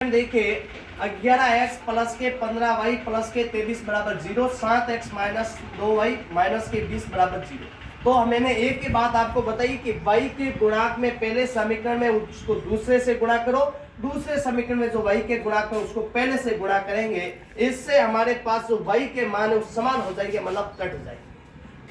देखिए 11x plus के 15y plus के 23 बराबर 0, 7x माइनस 2y माइनस के 20 बराबर 0। तो मैंने एक ही बात आपको बताई कि y के गुणांक में पहले समीकरण में उसको दूसरे से गुणा करो, दूसरे समीकरण में जो y के गुणांक में उसको पहले से गुणा करेंगे, इससे हमारे पास जो y के मान है समान हो जाएंगे, मतलब कट जाएंगे।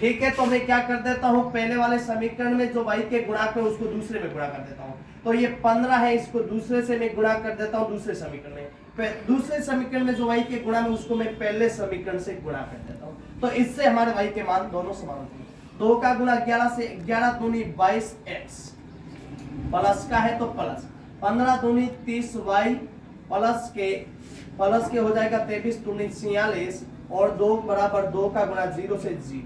ठीक है, तो मैं क्या कर देता हूं, पहले वाले समीकरण में जो y के गुणांक में उसको दूसरे में गुणा कर देता हूं। तो ये 15 है, इसको दूसरे से मैं गुणा कर देता हूं दूसरे समीकरण में। दूसरे समीकरण में जो y के गुणा में उसको मैं पहले समीकरण से गुणा कर देता हूं। तो इससे हमारे y के मान दोनों समान होते हैं। 2 का गुणा 11 से, 11 दूनी 22x प्लस का है तो प्लस 15 दूनी 30y प्लस के हो जाएगा 23 दूनी 46 और 2 बराबर 2 का गुणा 0 से 0।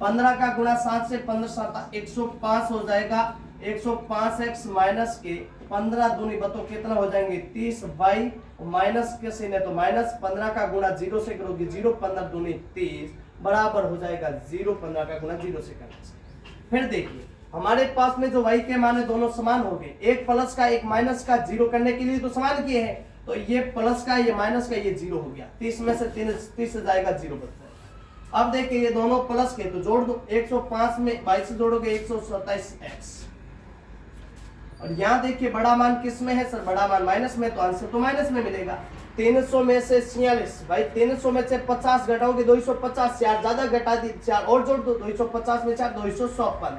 15 का गुणा 7 से 15 7 105 हो जाएगा, 105x माइनस के 15 दूनी बतो कितना हो जाएंगे 30y माइनस के से तो माइनस 15 का गुणा 0 से करोगे 0, 15 दूनी 30 बराबर हो जाएगा 0, 15 का गुणा 0 से करने से। फिर देखिए हमारे पास में जो y के मान है दोनों समान हो गए, एक प्लस का एक माइनस का 0 करने के लिए तो समान किए हैं, तो ये प्लस का ये माइनस का ये 0 हो गया, 30 में से 30 से जाएगा 0 बचता है। अब देखिए ये दोनों प्लस के तो जोड़ दो, 105 में 22 से जोड़ोगे 127x। और यहाँ देखिए बड़ा मान किस में है सर, बड़ा मान माइनस में, तो आंसर तो माइनस में मिलेगा। 300 में से 46, भाई 300 में से 50 घटाओगे 250, 4 ज्यादा घटा दी 4 और जोड़ दो, 250 में 4 256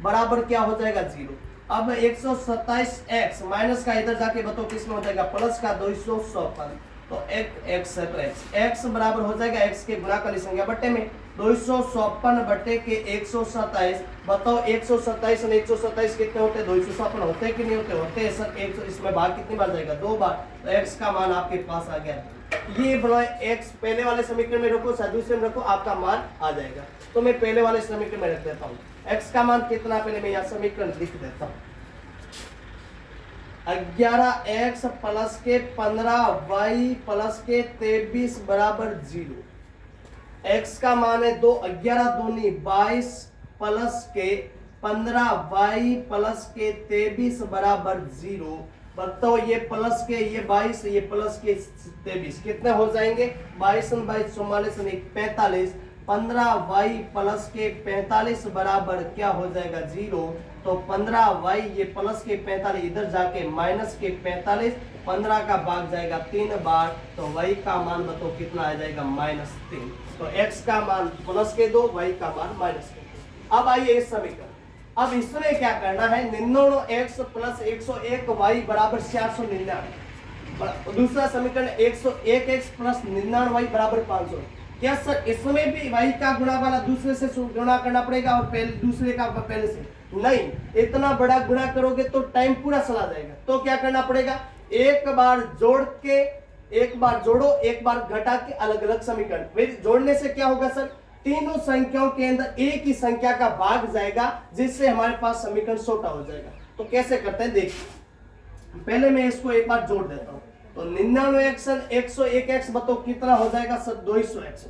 बराबर क्या हो जाएगा 0। अब 127x माइनस का इधर जाके बताओ किस में हो जाएगा, प्लस का 256, तो x है तो x बराबर हो जाएगा x के गुणा वाली संख्या बट्टे में 256 बट्टे के 127। बताओ 127 और 127 कितने होते हैं, 256 होते कि नहीं होते, होते हैं सर। 100 इसमें भाग कितनी बार जाएगा, 2 बार, तो x का मान आपके पास आ गया। ये बोलो x पहले वाले समीकरण में रखो, दूसरे में रखो, आपका मान आ जाएगा। तो मैं पहले वाले समीकरण में रख देता हूँ, x का मान कितना, पहले मैं यहाँ समीकरण लिख देता हूँ। 11x प्लस के 15y प्लस के 23 बराबर 0। x का मान है 2, 11 दूनी 22 प्लस के 15y प्लस के 23 बराबर 0। बताओ ये प्लस के ये 22, ये प्लस के 23 कितने हो जाएंगे, 22 22 44 45, 15y प्लस के 45 बराबर क्या हो जाएगा 0। तो 15y ये प्लस के 45 इधर जाके माइनस के 45, 15 का भाग जाएगा 3 बार, तो y का मान बताओ कितना आ जाएगा -3। तो x का मान प्लस के 2, y का मान माइनस के 2। अब आइए इस समीकरण, अब इसमें क्या करना है, 99x प्लस 101y बराबर 499। दूसरा समीकरण 101x प्लस 99y बराबर 500। क्या सर इसमें भी y का गुणा वाला दूसरे से गुणा करना पड़ेगा और पहले दूसरे का पहले से नहीं, इतना बड़ा गुणा करोगे तो टाइम पूरा चला जाएगा। तो क्या करना पड़ेगा, एक बार जोड़ के एक बार जोड़ो, एक बार घटा के अलग अलग समीकरण। फिर जोड़ने से क्या होगा सर, तीनों संख्याओं के अंदर एक ही संख्या का भाग जाएगा, जिससे हमारे पास समीकरण छोटा हो जाएगा। तो कैसे करते हैं देखिए, पहले मैं इसको एक बार जोड़ देता हूं। तो 99x 101x बताओ कितना हो जाएगा सर, 200x।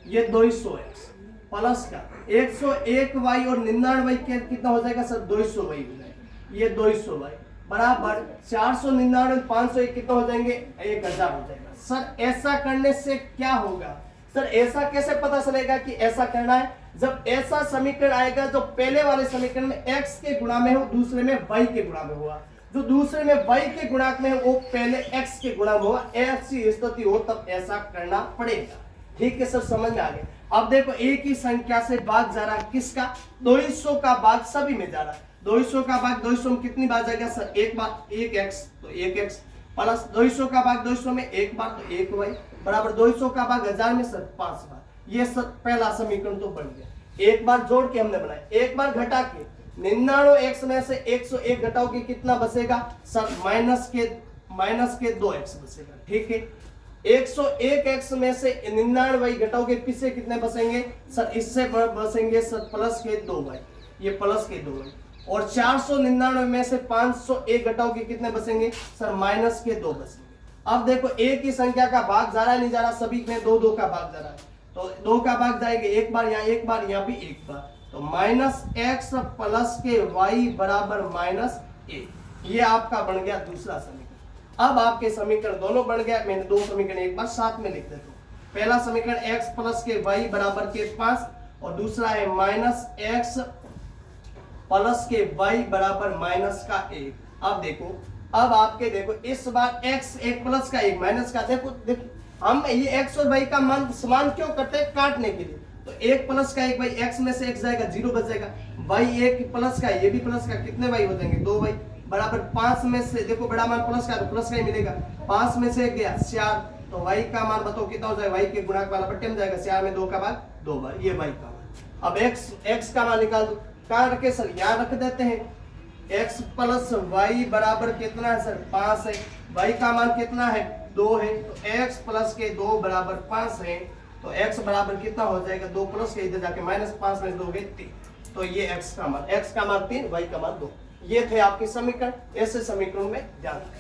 ये 200x प्लस का 101y और 99y कितना हो जाएगा सर, 200y हो जाएगा। ये 200y बराबर 499 501 कितना हो जाएंगे, 1000 हो जाएगा। सर ऐसा करने से क्या होगा, सर ऐसा कैसे पता चलेगा कि ऐसा करना है, जब ऐसा समीकरण आएगा जो पहले वाले समीकरण में x के गुणा में हो, दूसरे में y के गुणा में हुआ, जो दूसरे में y के गुणांक में है वो पहले x के गुणा में हुआ। ऐसी स्थिति हो तब ऐसा करना पड़ेगा। ठीक है सर, समझ में आ गया। अब देखो एक ही संख्या से भाग जा रहा है, किसका, 200 का भाग सभी में जा रहा है। 200 का भाग 200 में कितनी बार जाएगा सर, एक बार, 1x तो 1x प्लस 200 का भाग 200 में एक बार तो 1y बराबर 200 का भाग 1000 में सर 5 बार। ये सर पहला समीकरण तो बन गया। एक बार जोड़ के हमने बनाया, एक बार घटा के 99x में से 101 घटाओगे कितना बचेगा सर, माइनस के 2x बचेगा। ठीक है, 101x में से 99y घटाओगे पीछे कितने बचेंगे सर, इससे बचेंगे सर प्लस के 2y, ये प्लस के 2y। और 499 में से 501 घटाओगे कितने बचेंगे सर, माइनस के 2 बचेंगे। अब देखो एक ही संख्या का भाग जा रहा है, नहीं जा रहा, सभी में 2 2 का भाग जा रहा है, तो 2 का भाग जाएगा एक बार, यहाँ एक बार, यहाँ भी एक बार, तो -x प्लस के y बराबर -1। ये आपका बन गया दूसरा समीकरण। अब आपके समीकरण दोनों बन गया। मैंने दो समीकरण एक बार साथ में लिख देता हूँ। पहला समीकरण x प्लस के y बराबर के 5 और दूसरा है माइनस x प्लस के y बराबर माइनस का 1। अब देखो, अब आपके देखो इस बार x एक प्लस का एक माइनस का, देखो हम ये x और y का मान समान क्यों करते हैं? काटने के लिए। तो एक प्लस का एक भाई x में से x जाएगा, 0 बच जाएगा। y एक प्लस का ये भी प्लस का, कितने y हो जाएंगे? 2y बराबर 5 में से देखो बड़ा मान प्लस का तो प्लस का ही मिलेगा। 5 में से गया 4, तो y का मान बताओ कितना हो जाएगा? y के गुणक वाला पट्टे में जाएगा। 4 में 2 का भाग 2 बार, ये y का मान। अब x का मान निकाल दो। कहां रखे सर? यहाँ रख देते हैं। x प्लस y बराबर कितना है सर? 5 है। y का मान कितना है? 2 है। तो x प्लस के 2 बराबर 5 है। तो x बराबर कितना हो जाएगा? 2 प्लस के इधर जाके माइनस 5 में 2 गए 3। तो ये x का मान 3, y का मान 2। ये थे आपके समीकरण। ऐसे समीकरण में ध्यान रखें।